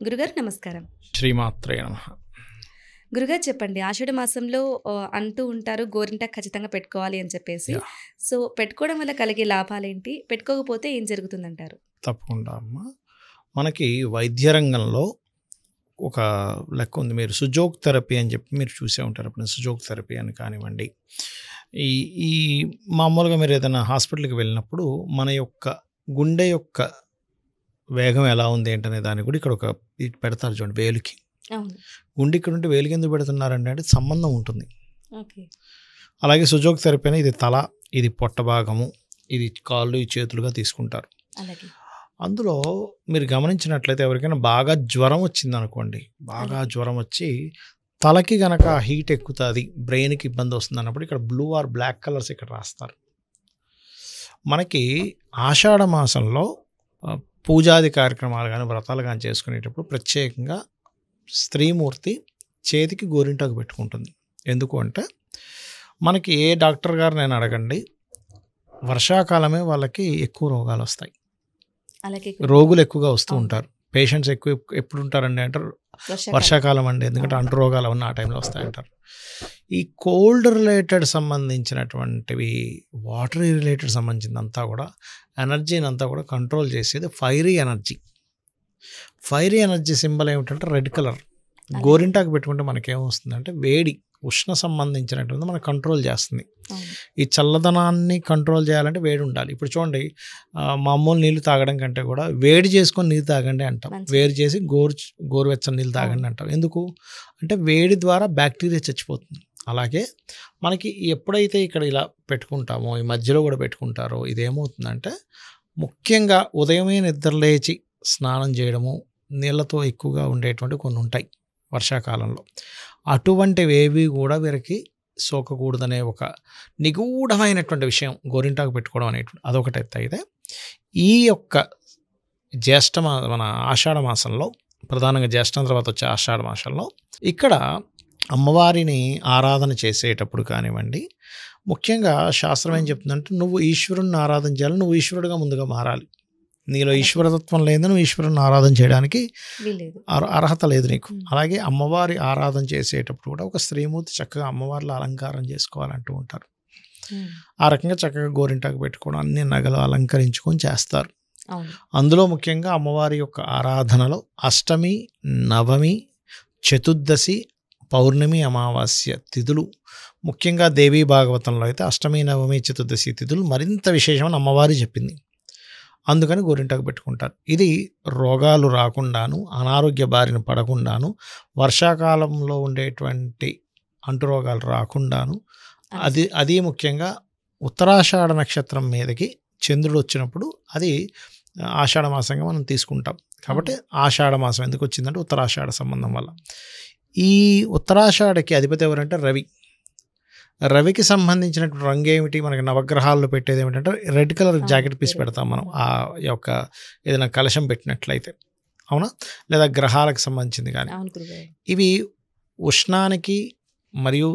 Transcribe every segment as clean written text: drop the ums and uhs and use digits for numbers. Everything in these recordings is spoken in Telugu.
గురుగారు నమస్కారం. శ్రీమాత్రే నమః. గురుగారు చెప్పండి, ఆషాఢ మాసంలో అంటూ ఉంటారు గోరింటాకు ఖచ్చితంగా పెట్టుకోవాలి అని చెప్పేసి. యాహ్! సో, పెట్టుకోవడం వల్ల కలిగే లాభాలేంటి? పెట్టుకోకపోతే ఏం జరుగుతుందంటారు? తప్పకుండా అమ్మా. మనకి వైద్య రంగంలో ఒక లెక్క ఉంది. మీరు సుజోక్ థెరపీ అని చెప్పి మీరు చూసే ఉంటారు. అప్పుడు సుజోక్ థెరపీ అని కానివ్వండి. ఈ ఈ మామూలుగా మీరు ఏదైనా హాస్పిటల్‌కి వెళ్ళినప్పుడు మన యొక్క గుండె యొక్క వేగం ఎలా ఉంది ఏంటనే దానికి కూడా ఇక్కడ ఒక ఇది పెడతారు చూడండి వేలుకి. అవును. గుండె ఇక్కడ ఉంటే వేలుకి ఎందుకు పెడుతున్నారంటే అంటే సంబంధం ఉంటుంది. ఓకే. అలాగే సుజోక్ థెరపీ అని ఇది తల, ఇది పొట్ట భాగము, ఇది కాళ్ళు, ఈ చేతులుగా తీసుకుంటారు. అలాగే. అందులో మీరు గమనించినట్లయితే ఎవరికైనా బాగా జ్వరం వచ్చిందనుకోండి, బాగా అలాగే. జ్వరం వచ్చి తలకి గనక హీట్ ఎక్కుతుంది, బ్రెయిన్కి ఇబ్బంది వస్తుంది అన్నప్పుడు ఇక్కడ బ్లూ ఆర్ బ్లాక్ కలర్స్ ఇక్కడ రాస్తారు. మనకి ఆషాఢ మాసంలో పూజాది కార్యక్రమాలు కానీ వ్రతాలు కానీ చేసుకునేటప్పుడు ప్రత్యేకంగా స్త్రీమూర్తి చేతికి గోరింటాకు పెట్టుకుంటుంది. ఎందుకు అంటే మనకి ఏ డాక్టర్ గారు నేను అడగండి, వర్షాకాలమే వాళ్ళకి ఎక్కువ రోగాలు వస్తాయి, అలాగే. రోగులు ఎక్కువగా వస్తూ అవును. ఉంటారు. పేషెంట్స్ ఎక్కువ ఎప్పుడు ఉంటారండి అంటారు, వర్షాకాలం. వర్షాకాలం అండి, ఎందుకంటే అవును. అంటు రోగాలు అవన్నీ ఆ టైంలో వస్తాయంటారు. ఈ కోల్డ్ రిలేటెడ్ సంబంధించినటువంటివి, వాటర్ రిలేటెడ్ సంబంధించిందంతా కూడా ఎనర్జీని అంతా కూడా కంట్రోల్ చేసేది fiery energy. Fiery energy symbol ఏమిటంటే రెడ్ కలర్. అలాగే. గోరింటాకు పెట్టుకుంటే మనకేమొస్తుందంటే వేడి, ఉష్ణ సంబంధించినటువంటి మనకు కంట్రోల్ చేస్తుంది. అవును. ఈ చల్లదనాన్ని కంట్రోల్ చేయాలంటే వేడి ఉండాలి. ఇప్పుడు చూడండి, మామూలు నీళ్ళు తాగడం కంటే కూడా వేడి చేసుకొని నీళ్ళు తాగండి అంటాం. మంచిది. వేడి చేసి గోరువెచ్చని నీళ్ళు తాగండి అవును. అంటాం. ఎందుకు అంటే వేడి ద్వారా బ్యాక్టీరియా చచ్చిపోతుంది. అలాగే మనకి ఎప్పుడైతే ఇక్కడ ఇలా పెట్టుకుంటామో, ఈ మధ్యలో కూడా పెట్టుకుంటారో, ఇదేమవుతుందంటే ముఖ్యంగా ఉదయమే నిద్రలేచి స్నానం చేయడము, నీళ్ళతో ఎక్కువగా ఉండేటువంటి కొన్ని ఉంటాయి వర్షాకాలంలో. అటువంటివేవి కూడా వీరికి సోకకూడదనే ఒక నిగూఢమైనటువంటి విషయం గోరింటాకు పెట్టుకోవడం అనేటువంటి అదొకటి ఎత్తు. అయితే ఈ యొక్క మన ఆషాఢ మాసంలో, ప్రధానంగా జ్యేష్ఠం తర్వాత వచ్చే ఆషాఢ మాసంలో ఇక్కడ అమ్మవారిని ఆరాధన చేసేటప్పుడు కానివ్వండి, ముఖ్యంగా శాస్త్రం ఏం చెప్తుందంటే నువ్వు ఈశ్వరుని ఆరాధన చేయాలి, నువ్వు ఈశ్వరుడిగా ముందుగా మారాలి. నీలో ఈశ్వరతత్వం లేదు, నువ్వు ఈశ్వరుని ఆరాధన చేయడానికి వీలేదు. అర్హత లేదు నీకు. అలాగే అమ్మవారి ఆరాధన చేసేటప్పుడు కూడా ఒక స్త్రీమూర్తి చక్కగా అమ్మవారిలో అలంకారం చేసుకోవాలంటూ ఉంటారు. ఆ రకంగా చక్కగా గోరింటాకు పెట్టుకోవడం, అన్ని నగలు అలంకరించుకొని చేస్తారు. అవును. అందులో ముఖ్యంగా అమ్మవారి యొక్క ఆరాధనలో అష్టమి, నవమి, చతుర్దశి, పౌర్ణమి, అమావాస్య తిథులు, ముఖ్యంగా దేవీ భాగవతంలో అయితే అష్టమి, నవమి, చతుర్దశి తిథులు మరింత విశేషమని అమ్మవారి చెప్పింది. అందుకని గోరింటాకు పెట్టుకుంటారు. ఇది రోగాలు రాకుండాను, అనారోగ్య బారిన పడకుండాను, వర్షాకాలంలో ఉండేటువంటి అంటురోగాలు రాకుండాను, అది ముఖ్యంగా ఉత్తరాషాఢ నక్షత్రం మీదకి చంద్రుడు వచ్చినప్పుడు అది ఆషాఢ మాసంగా మనం తీసుకుంటాం. కాబట్టి ఆషాఢ మాసం ఎందుకు వచ్చిందంటే ఉత్తరాషాఢ సంబంధం వల్ల. ఈ ఉత్తరాషాఢకి అధిపతి ఎవరంటే రవి. రవికి సంబంధించినటువంటి రంగు ఏమిటి, మనకి నవగ్రహాల్లో పెట్టేది ఏమిటంటే రెడ్ కలర్ జాకెట్ పీస్ పెడతాం మనం ఆ యొక్క ఏదైనా కలశం పెట్టినట్లయితే, అవునా, లేదా గ్రహాలకు సంబంధించింది కానీ. ఇవి ఉష్ణానికి మరియు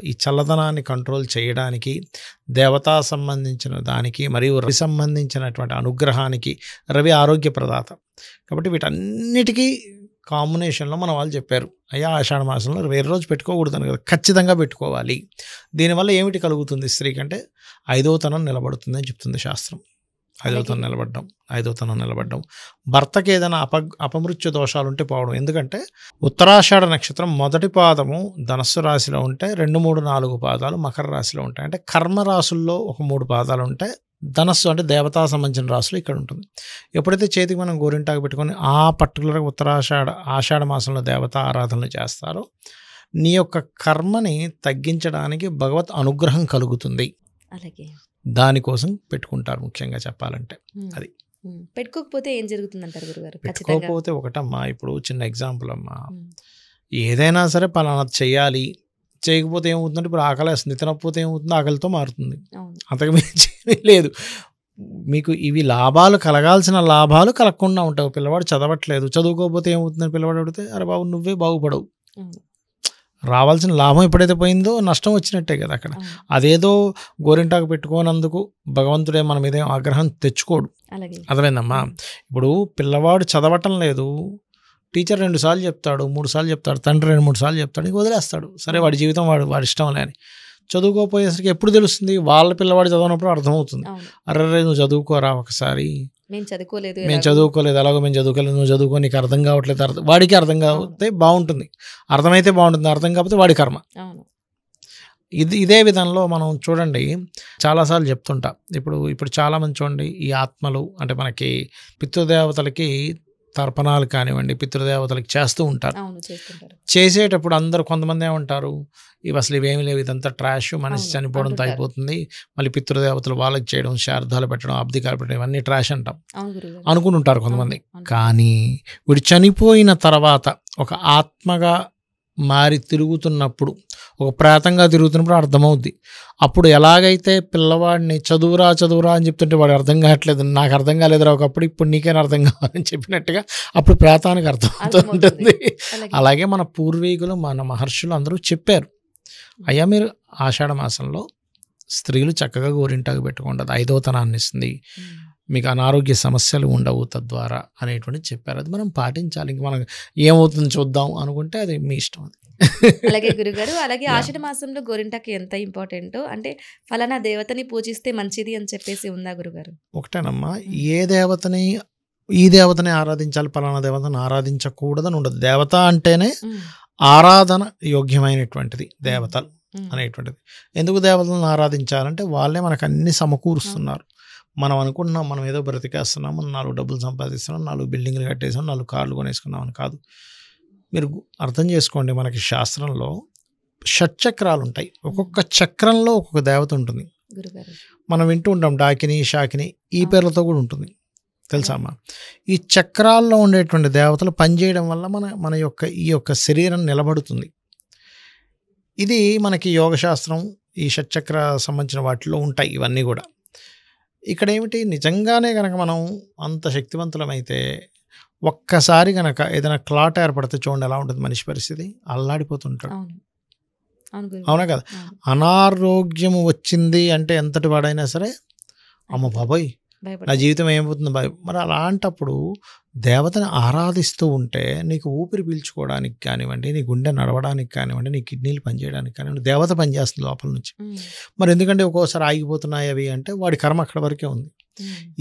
ఈ చల్లదనాన్ని కంట్రోల్ చేయడానికి, దేవతా సంబంధించిన దానికి, మరియు రవి సంబంధించినటువంటి అనుగ్రహానికి. రవి ఆరోగ్య ప్రదాత కాబట్టి వీటన్నిటికీ కాంబినేషన్లో మన వాళ్ళు చెప్పారు, అయ్యా ఆషాఢ మాసంలో వేరే రోజు పెట్టుకోకూడదని కదా, ఖచ్చితంగా పెట్టుకోవాలి. దీనివల్ల ఏమిటి కలుగుతుంది స్త్రీకి అంటే 5వ తనం నిలబడుతుంది అని చెప్తుంది శాస్త్రం. 5వ తనం నిలబడడం, భర్తకి ఏదైనా అపమృత్యు దోషాలు ఉంటే పోవడం. ఎందుకంటే ఉత్తరాషాఢ నక్షత్రం మొదటి పాదము ధనస్సు రాశిలో ఉంటే 2, 3, 4 పాదాలు మకర రాశిలో ఉంటాయి. అంటే కర్మ రాశుల్లో ఒక 3 పాదాలు ఉంటాయి. ధనస్సు అంటే దేవతా సంబంధించిన రాశులు ఇక్కడ ఉంటుంది. ఎప్పుడైతే చేతికి మనం గోరింటాకు పెట్టుకొని ఆ పర్టికులర్గా ఆషాఢ మాసంలో దేవతా ఆరాధనలు చేస్తారో నీ యొక్క కర్మని తగ్గించడానికి భగవత్ అనుగ్రహం కలుగుతుంది. అలాగే. దానికోసం పెట్టుకుంటారు ముఖ్యంగా చెప్పాలంటే. అది పెట్టుకోకపోతే ఏం జరుగుతుందంటారు గురుగారు? పెట్టుకోకపోతే ఒకటమ్మా, ఇప్పుడు చిన్న ఎగ్జాంపుల్ అమ్మా, ఏదైనా సరే పలానా చేయాలి, చేయకపోతే ఏమవుతుందంటే ఇప్పుడు ఆకలి వేస్తుంది, తినకపోతే ఏమవుతుంది, ఆకలితో మారుతుంది. అంతకు మించి లేదు. మీకు ఇవి లాభాలు కలగాల్సిన లాభాలు కలగకుండా ఉంటావు. పిల్లవాడు చదవట్లేదు, చదువుకోకపోతే ఏమవుతుందని పిల్లవాడు అడిగితే అరే బాబు నువ్వే బాగుపడవు. రావాల్సిన లాభం ఎప్పుడైతే పోయిందో నష్టం వచ్చినట్టే కదా అక్కడ. అదేదో గోరింటాకు పెట్టుకోనందుకు భగవంతుడే మన మీద ఆగ్రహం తెచ్చుకోడు. అర్థమైందమ్మా? ఇప్పుడు పిల్లవాడు చదవటం లేదు, టీచర్ 2 సార్లు చెప్తాడు, 3 సార్లు చెప్తాడు, తండ్రి 2, 3 సార్లు చెప్తాడు, ఇంక వదిలేస్తాడు. సరే వాడి జీవితం వాడి ఇష్టంలే అని. చదువుకోపోయేసరికి ఎప్పుడు తెలుస్తుంది? వాళ్ళ పిల్లవాడు చదవనప్పుడు అర్థమవుతుంది. అవును. అర్రరే నువ్వు చదువుకోరా ఒకసారి, మేము చదువుకోలేదు మేము ఎలాగో. చదువుకోలేదు, ఎలాగో మేము చదువుకోలేదు, నువ్వు చదువుకో, నీకు అర్థం కావట్లేదు. వాడికి అర్థం కాకపోతే బాగుంటుంది, అర్థమైతే బాగుంటుంది, అర్థం కాకపోతే వాడి కర్మ. అవును. ఇదే విధంలో మనం చూడండి, చాలాసార్లు చెప్తుంటా. ఇప్పుడు చాలామంది చూడండి, ఈ ఆత్మలు అంటే మనకి పితృదేవతలకి తర్పణాలు కానివ్వండి, పితృదేవతలకి చేస్తూ ఉంటారు. అవును, చేస్తుంటారు. చేసేటప్పుడు అందరూ కొంతమంది ఏమంటారు, ఇవి అసలు ఇవేమి లేవు, ఇదంతా ట్రాష్, మనిషి అవును, చనిపోవడంతో అంటుంటారు. అయిపోతుంది, మళ్ళీ పితృదేవతలు వాళ్ళకి చేయడం, శార్థాలు పెట్టడం, అబ్దికాలు పెట్టడం, ఇవన్నీ ట్రాష్ అంటాం అవును గురుగారు. అనుకుని ఉంటారు కొంతమంది. అవును. కానీ వీడు చనిపోయిన తర్వాత ఒక ఆత్మగా మారి తిరుగుతున్నప్పుడు, ఒక ప్రేతంగా తిరుగుతున్నప్పుడు అర్థమవుద్ది. అప్పుడు ఎలాగైతే పిల్లవాడిని చదువురా చదువురా అని చెప్తుంటే వాడు అర్థం కావట్లేదు, నాకు అర్థం కాలేదురా ఒకప్పుడు, ఇప్పుడు నీకేనా అర్థం కావాలని చెప్పినట్టుగా అప్పుడు ప్రేతానికి అర్థమవుతూ ఉంటుంది. అలాగే. అలాగే మన పూర్వీకులు, మన మహర్షులు అందరూ చెప్పారు, అయ్యా మీరు ఆషాఢ మాసంలో స్త్రీలు చక్కగా గోరింటాకు పెట్టుకోండి, అది 5వ తనాన్ని ఇస్తుంది, మీకు అనారోగ్య సమస్యలు ఉండవు తద్వారా అనేటువంటి చెప్పారు. అది మనం పాటించాలి. ఇంక మనం ఏమవుతుంది చూద్దాం అనుకుంటే అది మీ ఇష్టం. అది అలాగే గురుగారు, అలాగే Yeah. ఆషాఢ మాసంలో గోరింటాకు ఎంత ఇంపార్టెంటో, అంటే ఫలానా దేవతని పూజిస్తే మంచిది అని చెప్పేసి ఉందా గురుగారు? ఒకటేనమ్మా, ఏ దేవతని ఈ దేవతని ఆరాధించాలి, పలానా దేవతని ఆరాధించకూడదని ఉండదు. దేవత అంటేనే ఆరాధన యోగ్యమైనటువంటిది దేవతలు అనేటువంటిది. ఎందుకు దేవతలను ఆరాధించాలంటే వాళ్ళే మనకు అన్ని సమకూరుస్తున్నారు. మనం అనుకుంటున్నాం మనం ఏదో బ్రతికేస్తున్నాం, మనం 4 డబ్బులు సంపాదిస్తున్నాం, 4 బిల్డింగ్లు కట్టేసాం, 4 కార్లు కొనేసుకున్నాం అని కాదు. మీరు అర్థం చేసుకోండి, మనకి శాస్త్రంలో షట్చక్రాలు ఉంటాయి, ఒక్కొక్క చక్రంలో ఒక్కొక్క దేవత ఉంటుంది. గురుగారు. మనం వింటూ ఉంటాం డాకిని, షాకిని, ఈ పేర్లతో కూడా ఉంటుంది, తెలుసా అమ్మా? ఈ చక్రాల్లో ఉండేటువంటి దేవతలు పనిచేయడం వల్ల మన ఈ యొక్క శరీరం నిలబడుతుంది. ఇది మనకి యోగశాస్త్రం, ఈ షట్చక్ర సంబంధించిన వాటిలో ఉంటాయి ఇవన్నీ కూడా. ఇక్కడ ఏమిటి, నిజంగానే కనుక మనం అంత శక్తివంతులమైతే ఒక్కసారి కనుక ఏదైనా క్లాట్ ఏర్పడితే చూడండి ఎలా ఉంటుంది మనిషి పరిస్థితి, అల్లాడిపోతుంటాడు. అవును. అవును గురుగారు. అవునా కదా? అవును. అనారోగ్యం వచ్చింది అంటే ఎంతటి వాడైనా సరే, అమ్మ బాబోయ్ నా భయపడతారు. జీవితం ఏమవుతుంది భయం. మరి అలాంటప్పుడు దేవతని ఆరాధిస్తూ ఉంటే నీకు ఊపిరి పీల్చుకోవడానికి కానివ్వండి, నీ గుండె నడవడానికి కానివ్వండి, నీ కిడ్నీలు పనిచేయడానికి కానివ్వండి, దేవత పనిచేస్తుంది లోపల నుంచి. మరి ఎందుకంటే ఒక్కోసారి ఆగిపోతున్నాయి అవి అంటే వాడి కర్మ అక్కడ వరకే ఉంది.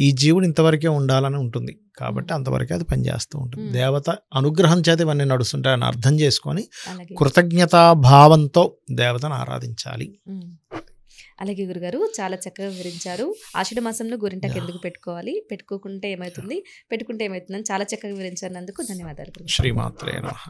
ఈ జీవుడు ఇంతవరకే ఉండాలని ఉంటుంది కాబట్టి అంతవరకే అది పనిచేస్తూ ఉంటుంది. దేవత అనుగ్రహం చేత ఇవన్నీ నడుస్తుంటాయని అర్థం చేసుకొని అలాగే. కృతజ్ఞతాభావంతో దేవతను ఆరాధించాలి. అలాగే గురుగారు, చాలా చక్కగా వివరించారు. ఆషాఢ మాసంలో గోరింటాకు Yeah. ఎందుకు పెట్టుకోవాలి, పెట్టుకుంటే ఏమవుతుంది అని చాలా చక్కగా వివరించినందుకు ధన్యవాదాలు గురుగారు. శ్రీమాత్రే నమః.